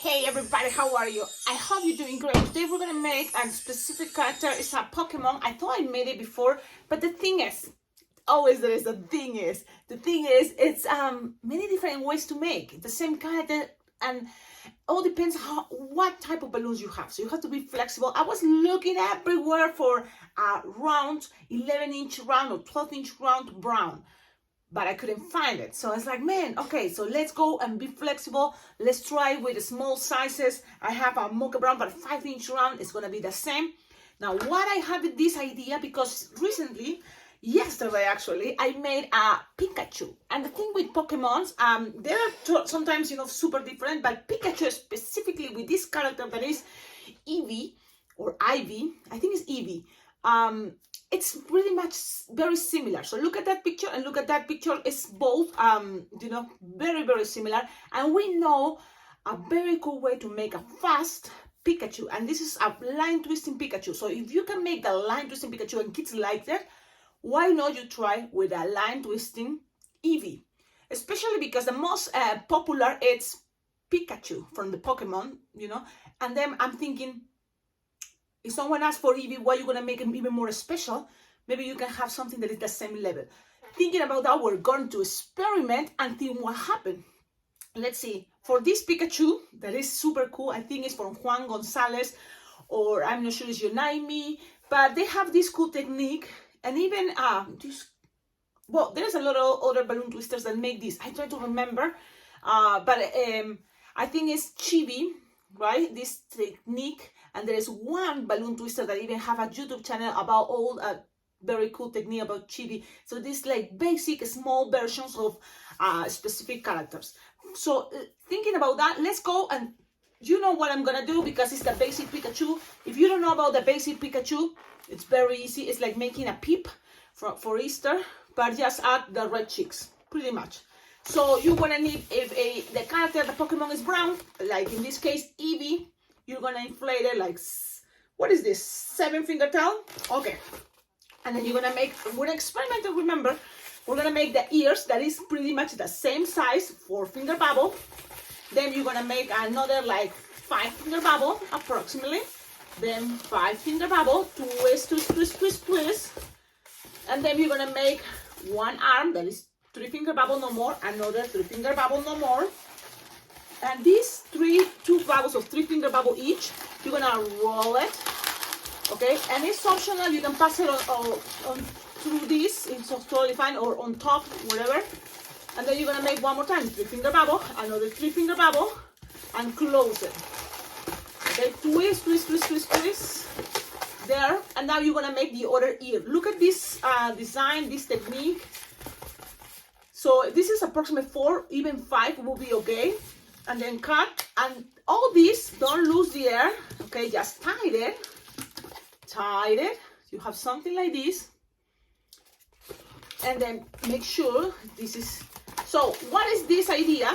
Hey everybody, how are you? I hope you're doing great. Today we're gonna make a specific character. It's a Pokemon. I thought I made it before, but the thing is, always there is the thing is, it's many different ways to make the same character, and all depends what type of balloons you have. So you have to be flexible. I was looking everywhere for a round 11-inch round or 12-inch round brown, but I couldn't find it. So I was like, man, okay, so let's go and be flexible. Let's try with the small sizes. I have a mocha brown, but 5-inch round is gonna be the same. Now, what I have this idea because recently, yesterday actually, I made a Pikachu. And the thing with Pokemons, they are sometimes, super different, but Pikachu specifically with this character that is Eevee or Ivy, I think it's Eevee. It's pretty much very similar. So look at that picture and look at that picture. It's both, very, very similar. And we know a very cool way to make a fast Pikachu. And this is a line twisting Pikachu. So if you can make the line twisting Pikachu and kids like that, why not you try with a line twisting Eevee? Especially because the most popular is Pikachu from the Pokemon, And then I'm thinking, if someone asks for Eevee, why are you going to make him even more special? Maybe you can have something that is the same level. Thinking about that, we're going to experiment and think what happened. Let's see. For this Pikachu, that is super cool. I think it's from Juan Gonzalez, or I'm not sure it's Yonaimi, but they have this cool technique. And even, there's a lot of other balloon twisters that make this. I try to remember, but I think it's Chibi, right? This technique. And there is one balloon twister that even have a YouTube channel about all very cool technique about Chibi. So this like basic small versions of specific characters. So thinking about that, let's go and you know what I'm gonna do because it's the basic Pikachu. If you don't know about the basic Pikachu, it's very easy. It's like making a peep for Easter, but just add the red cheeks, pretty much. So you're gonna need the character, the Pokemon is brown, like in this case Eevee. You're gonna inflate it like, what is this, 7-finger tail? Okay. And then you're gonna we're gonna experiment and remember, we're gonna make the ears that is pretty much the same size, 4-finger bubble. Then you're gonna make another like 5-finger bubble, approximately. Then 5-finger bubble, twist. And then you're gonna make one arm, that is 3-finger bubble no more, another 3-finger bubble no more. And these two bubbles of 3-finger bubble each, you're gonna roll it, okay? And it's optional, you can pass it on through this, it's totally fine, or on top, whatever. And then you're gonna make one more time, 3-finger bubble, another 3-finger bubble, and close it. Okay, twist, there. And now you're gonna make the other ear. Look at this design, this technique. So this is approximately 4, even 5 will be okay. And then cut, and all this, don't lose the air, okay, just tie it, you have something like this, and then make sure this is, so what is this idea?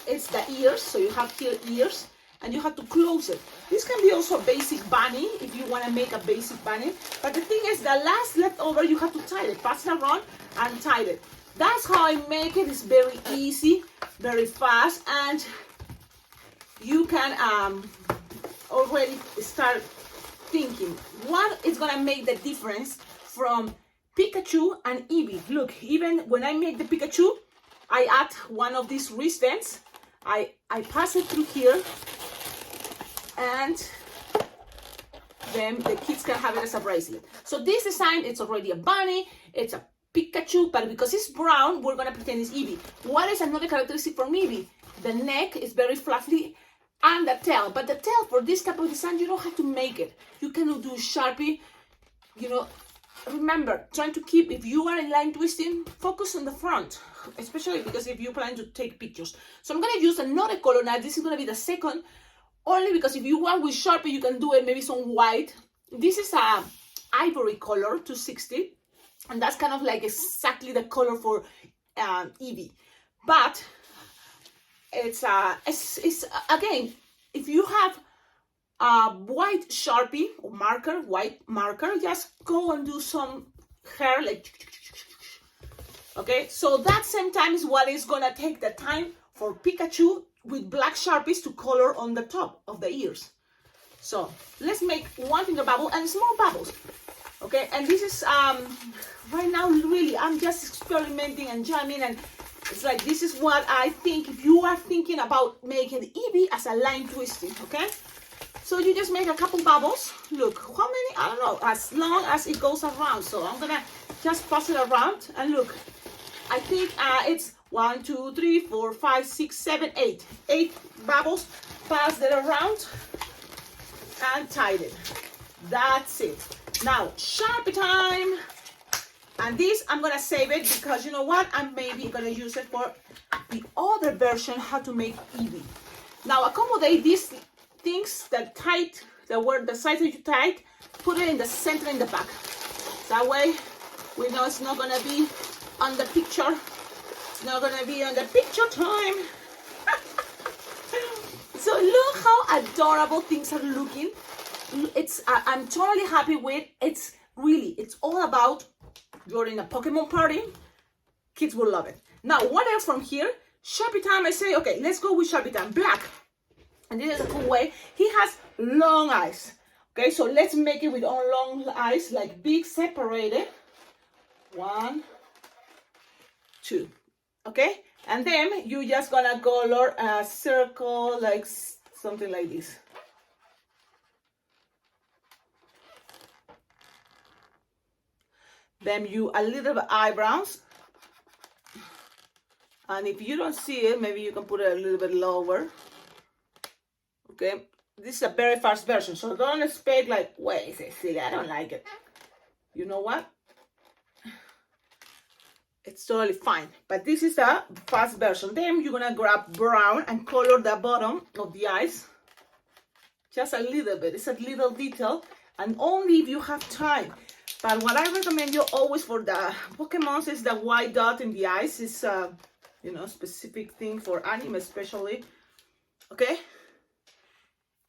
It's the ears, so you have here ears, and you have to close it. This can be also a basic bunny, if you want to make a basic bunny, but the thing is, the last leftover, you have to tie it, pass it around, and tie it. That's how I make it. It's very easy, very fast, and you can already start thinking what is gonna make the difference from Pikachu and Eevee. Look, even when I make the Pikachu, I add one of these wristbands. I pass it through here, and then the kids can have it as a bracelet. So this design, it's already a bunny, it's a Pikachu, but because it's brown, we're gonna pretend it's Eevee. What is another characteristic from Eevee? The neck is very fluffy, and the tail, but the tail for this type of design, you don't have to make it. You can do Sharpie, remember, trying to keep, if you are in line twisting, focus on the front, especially because if you plan to take pictures. So I'm gonna use another color now. This is gonna be the second, only because if you want with Sharpie, you can do it maybe some white. This is a ivory color, 260, and that's kind of like exactly the color for Eevee. But it's again, if you have a white Sharpie or marker, white marker, just go and do some hair like, okay? So that same time is what is gonna take the time for Pikachu with black Sharpies to color on the top of the ears. So let's make one finger bubble and small bubbles. Okay, and this is right now really I'm just experimenting and jamming, and it's like this is what I think if you are thinking about making Eevee as a line twisting. Okay, so you just make a couple bubbles. Look, how many? I don't know, as long as it goes around. So I'm gonna just pass it around, and look, I think it's 1, 2, 3, 4, 5, 6, 7, 8. 8 bubbles. Pass it around and tied it. That's it. Now, Sharpie time. And this, I'm gonna save it because you know what? I'm maybe gonna use it for the other version, how to make Eevee. Now, accommodate these things that tight, the size that you tight, put it in the center in the back. That way, we know it's not gonna be on the picture. It's not gonna be on the picture time. So look how adorable things are looking. It's I'm totally happy with. It's all about you're in a Pokemon party. Kids will love it. Now, what else from here? Sharpie time. I say, okay, let's go with Sharpie time. Black. And this is a cool way. He has long eyes. Okay, so let's make it with long eyes, like big separated. 1, 2. Okay, and then you just gonna color a circle, like something like this. Then you a little bit eyebrows, and if you don't see it, maybe you can put it a little bit lower. Okay, this is a very fast version, so don't expect like, wait, Cecilia, I don't like it. You know what? It's totally fine, but this is a fast version. Then you're gonna grab brown and color the bottom of the eyes, just a little bit. It's a little detail, and only if you have time. But what I recommend you always for the Pokemons is the white dot in the eyes. It's you know, specific thing for anime especially. Okay.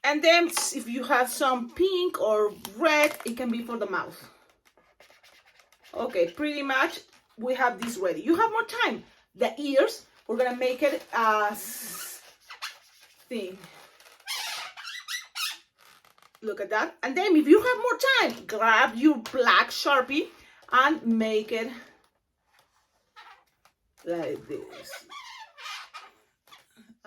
And then if you have some pink or red, it can be for the mouth. Okay, pretty much we have this ready. You have more time. The ears, we're gonna make it as thing. Look at that. And then if you have more time, grab your black Sharpie and make it like this.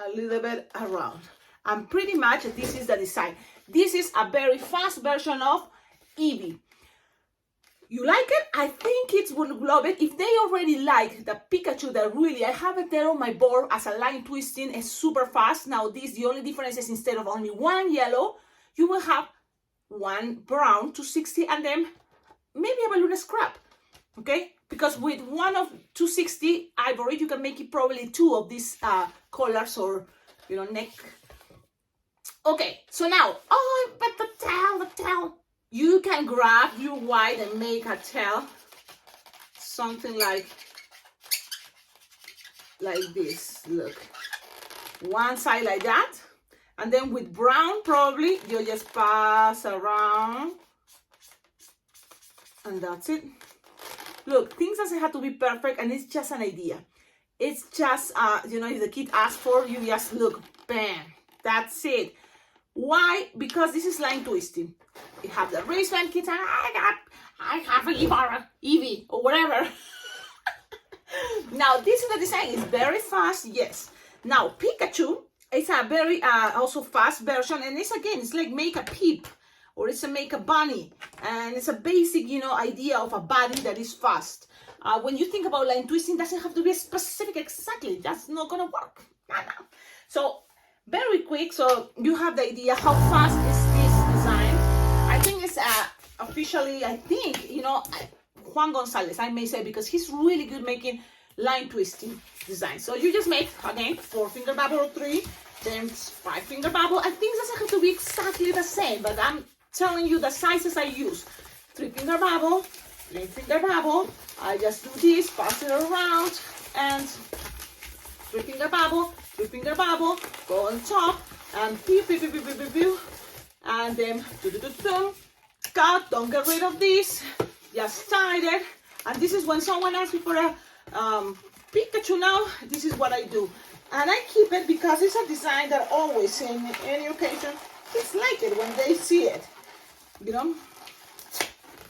A little bit around. And pretty much this is the design. This is a very fast version of Eevee. You like it? I think kids will love it. If they already like the Pikachu that really, I have it there on my board as a line twisting, is super fast. Now this, the only difference is instead of only one yellow, you will have one brown 260 and then maybe a balloon scrap. Okay? Because with one of 260 ivory, you can make it probably 2 of these collars or, you know, neck. Okay, so now, oh, but the tail. You can grab your white and make a tail, something like this. Look, one side like that, and then with brown probably you just pass around, and that's it. Look, things doesn't have to be perfect, and it's just an idea. It's just you know, if the kid asks for, you just look, bam, that's it. Why? Because this is line twisting. You have the wristband, kids, and I have a Eevee or whatever. Now this is the design. It's very fast, yes. Now Pikachu is a very also fast version, and it's again, it's like make a peep or it's a make a bunny, and it's a basic, you know, idea of a bunny that is fast. When you think about line twisting, doesn't have to be specific exactly. That's not gonna work. No. So very quick, so you have the idea how fast is this design. I think it's officially, I think, you know, Juan Gonzalez, I may say, because he's really good making line twisting design. So you just make, again, 4-finger bubble or 3, then 5-finger bubble. I think it doesn't have to be exactly the same, but I'm telling you the sizes I use. 3-finger bubble, 3-finger bubble. I just do this, pass it around, and 3-finger bubble, 3-finger bubble, go on top, and pew, pew, pew, pew, pew, pew, pew, and then cut, don't get rid of this, just tie it. And this is when someone asks me for a Pikachu now, this is what I do. And I keep it because it's a design that always, in any occasion, kids like it when they see it, you know.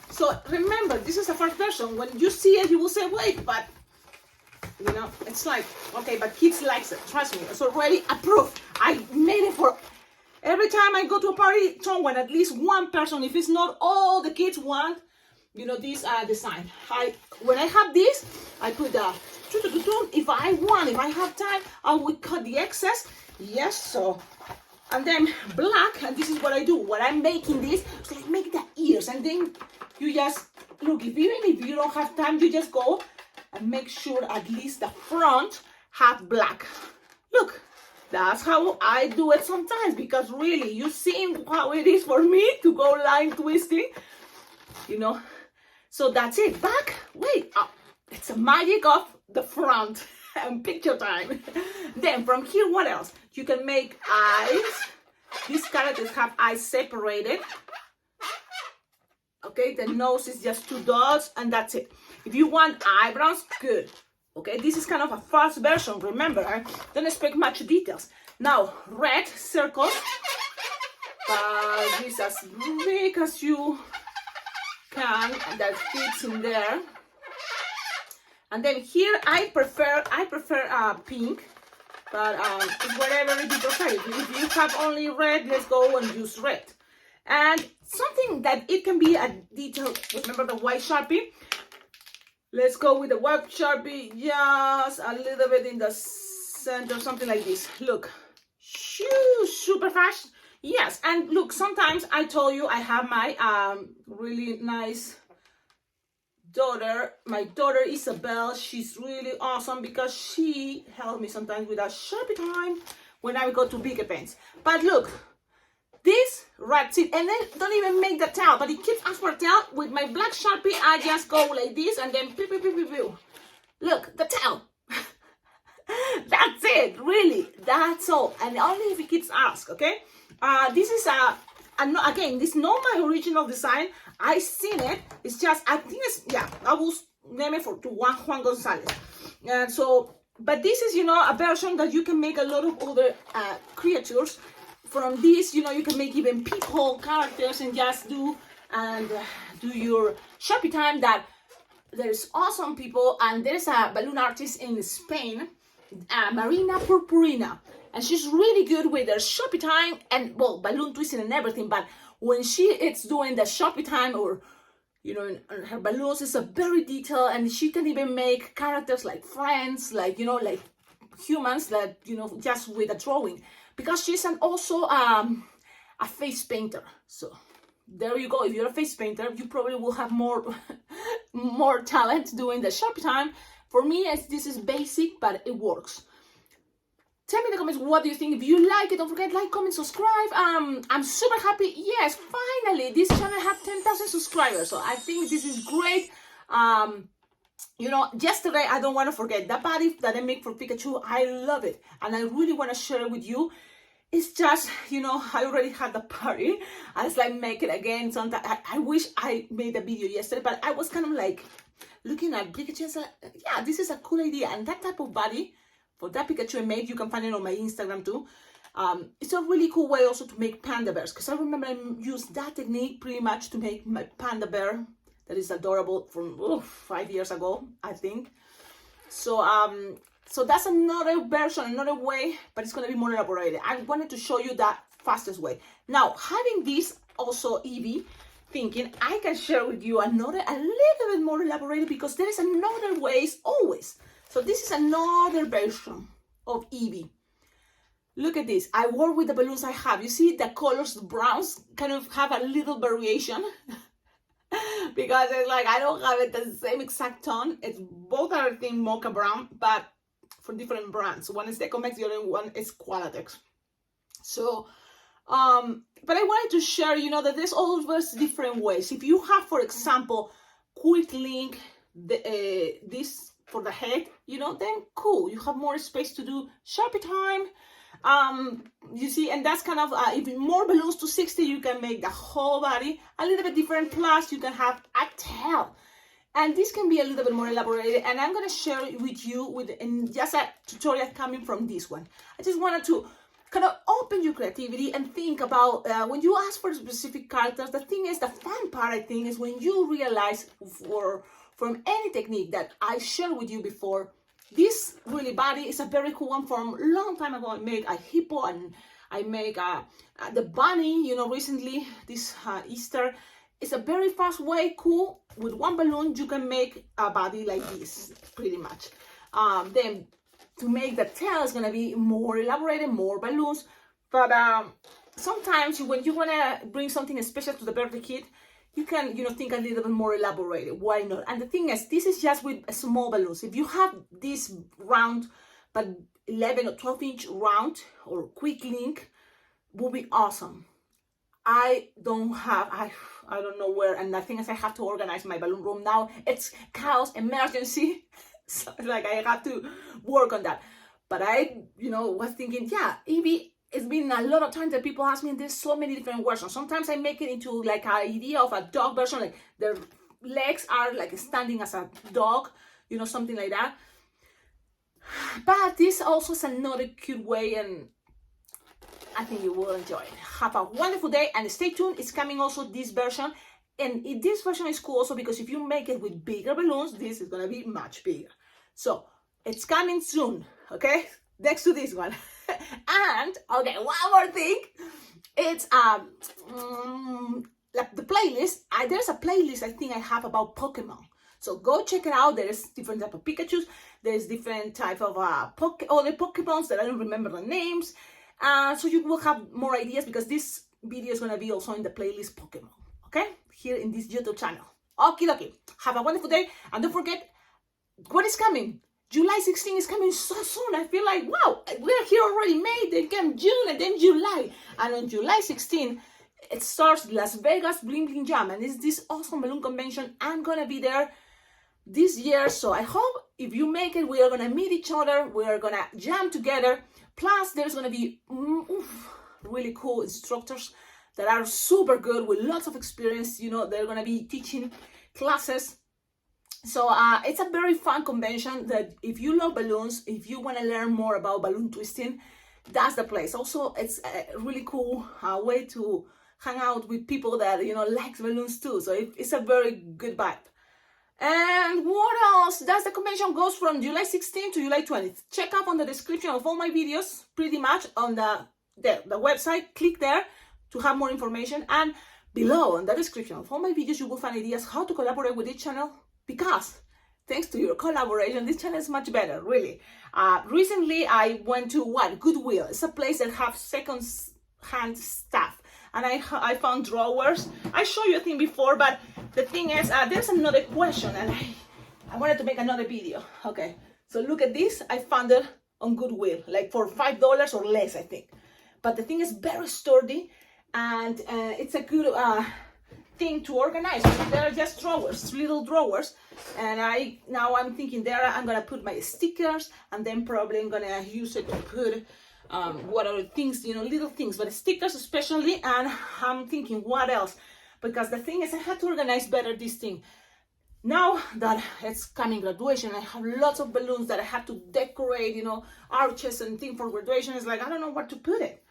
So remember, this is the first version. When you see it, you will say, wait, but, you know, it's like, okay, but kids likes it. Trust me, it's already approved. I made it for every time I go to a party, someone, at least one person, if it's not all the kids want, you know, this design. When I have this, I put the, if I want, if I have time, I will cut the excess. Yes, so, and then black, and this is what I do. When I'm making this, it's like make the ears, and then you just, look, even if you don't have time, you just go and make sure at least the front have black. Look, that's how I do it sometimes, because really, you see how it is for me to go line twisting, you know. So that's it. Back, wait, it's a magic of the front and picture time. Then from here, what else? You can make eyes. These characters have eyes separated. Okay, the nose is just 2 dots, and that's it. If you want eyebrows, good. Okay, this is kind of a fast version, remember, I don't expect much details. Now, red circles, this as big as you can, that fits in there. And then here, I prefer pink, but it's whatever you prefer. If you have only red, let's go and use red. And something that it can be a detail, remember the white Sharpie? Let's go with the white Sharpie, just a little bit in the center, something like this. Look, super fast. Yes, and look, sometimes I told you I have my really nice daughter. My daughter Isabel, she's really awesome because she helped me sometimes with a Sharpie time when I go to big events. But look, this wraps it, and then don't even make the tail, but it keeps us for tail. With my black Sharpie, I just go like this, and then pew, pew, pew, pew, pew. Look, the tail. That's it, really. That's all, and only if the kids ask, okay? This is again, this is not my original design. I seen it. It's just, I think it's, yeah, I will name it to Juan Gonzalez. And so, but this is, you know, a version that you can make a lot of other creatures. From this, you know, you can make even people, characters, and just do your Sharpie time. That there's awesome people, and there's a balloon artist in Spain, Marina Purpurina, and she's really good with her Sharpie time and, well, balloon twisting and everything. But when it's doing the Sharpie time, or, you know, her balloons is a very detailed, and she can even make characters like friends, like, you know, like humans that, you know, just with a drawing. Because she's also a face painter. So there you go. If you're a face painter, you probably will have more talent doing the Sharpie time. For me, this is basic, but it works. Tell me in the comments, what do you think? If you like it, don't forget, like, comment, subscribe. I'm super happy. Yes, finally, this channel have 10,000 subscribers. So I think this is great. You know, yesterday, I don't want to forget, that body that I make for Pikachu, I love it. And I really want to share it with you. It's just, you know, I already had the party. I was like, make it again. Sometimes I wish I made a video yesterday, but I was kind of like looking at Pikachu and said, yeah, this is a cool idea. And that type of body for that Pikachu I made, you can find it on my Instagram too. It's a really cool way also to make panda bears, because I remember I used that technique pretty much to make my panda bear. That is adorable from 5 years ago, I think. So so that's another version, another way, but it's going to be more elaborated. I wanted to show you that fastest way. Now, having this also Eevee, thinking I can share with you a little bit more elaborated, because there is another ways always. So this is another version of Eevee. Look at this. I work with the balloons I have. You see the colors, the browns kind of have a little variation. Because it's like I don't have it the same exact tone. It's both are the mocha brown, but for different brands. One is Decomex, the other one is Qualatex. So, but I wanted to share, you know, that there's always different ways. If you have, for example, quick link this for the head, you know, then cool. You have more space to do Sharpie time. You see, and that's kind of if more balloons to 60, you can make the whole body a little bit different. Plus you can have a tail, And this can be a little bit more elaborated, and I'm going to share it with you in just a tutorial coming from this one. I just wanted to kind of open your creativity and think about when you ask for specific characters. The thing is, the fun part, I think, is when you realize from any technique that I shared with you before, this really body is a very cool one. From a long time ago, I made a hippo, and I make the bunny, you know, recently, this Easter. It's a very fast way, cool. With one balloon, you can make a body like this, pretty much. Then to make the tail is gonna be more elaborated, more balloons. But sometimes when you wanna bring something special to the birthday kit, you can, you know, think a little bit more elaborated. Why not? And the thing is, this is just with small balloons. If you have this round, but 11 or 12-inch round or quick link, will be awesome. I don't know where, and the thing is, I have to organize my balloon room now. It's chaos, emergency, so like I have to work on that. But I, you know, was thinking, yeah, Eevee, it's been a lot of times that people ask me, and there's so many different versions. Sometimes I make it into like an idea of a dog version, like their legs are like standing as a dog, you know, something like that. But this also is another cute way, and I think you will enjoy it. Have a wonderful day, and stay tuned. It's coming also this version, and this version is cool also because if you make it with bigger balloons, this is gonna be much bigger. So it's coming soon, okay? Next to this one. And okay, one more thing. It's like the playlist. There's a playlist I think I have about Pokemon. So go check it out. There's different type of Pikachus. There's different type of other Pokemons that I don't remember the names. So you will have more ideas because this video is going to be also in the playlist Pokemon, okay? Here in this YouTube channel. Okie dokie. Have a wonderful day. And don't forget, what is coming? July 16 is coming so soon. I feel like, wow, we're here already. May, then came June, and then July. And on July 16, it starts Las Vegas Bling Bling Jam. And it's this awesome balloon convention. I'm going to be there this year. So I hope if you make it, we are going to meet each other. We are going to jam together. Plus, there's going to be really cool instructors that are super good with lots of experience. You know, they're going to be teaching classes. So it's a very fun convention that if you love balloons, if you want to learn more about balloon twisting, that's the place. Also, it's a really cool way to hang out with people that, you know, likes balloons too. So it's a very good vibe. And what else? That's the convention goes from July 16th to July 20th. Check up on the description of all my videos, pretty much on the website. Click there to have more information. And below on the description of all my videos, you will find ideas how to collaborate with each channel. Because thanks to your collaboration, this channel is much better, really. Recently, I went to Goodwill. It's a place that have second-hand stuff. And I found drawers. I showed you a thing before, but the thing is, there's another question, and I wanted to make another video. Okay, so look at this. I found it on Goodwill, like for $5 or less, I think. But the thing is very sturdy, and it's a good thing to organize. There are just drawers, little drawers, and now I'm thinking there I'm gonna put my stickers, and then probably I'm gonna use it to put what are things, you know, little things, but stickers especially. And I'm thinking what else, because the thing is I had to organize better this thing. Now that it's coming graduation, I have lots of balloons that I have to decorate, you know, arches and things for graduation. It's like I don't know where to put it,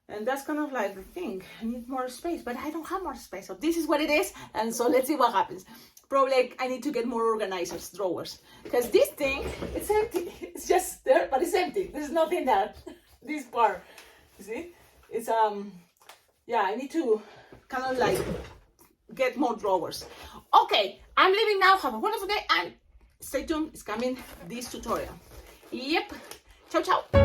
and that's kind of like the thing. I need more space, but I don't have more space, so this is what it is. And so let's see what happens. Probably I need to get more organizers, drawers, because this thing, it's empty. It's just there, but it's empty. There's nothing there. This part, you see, it's yeah, I need to kind of like get more drawers. Okay, I'm leaving now. Have a wonderful day, and stay tuned. It's coming this tutorial. Yep. Ciao, ciao.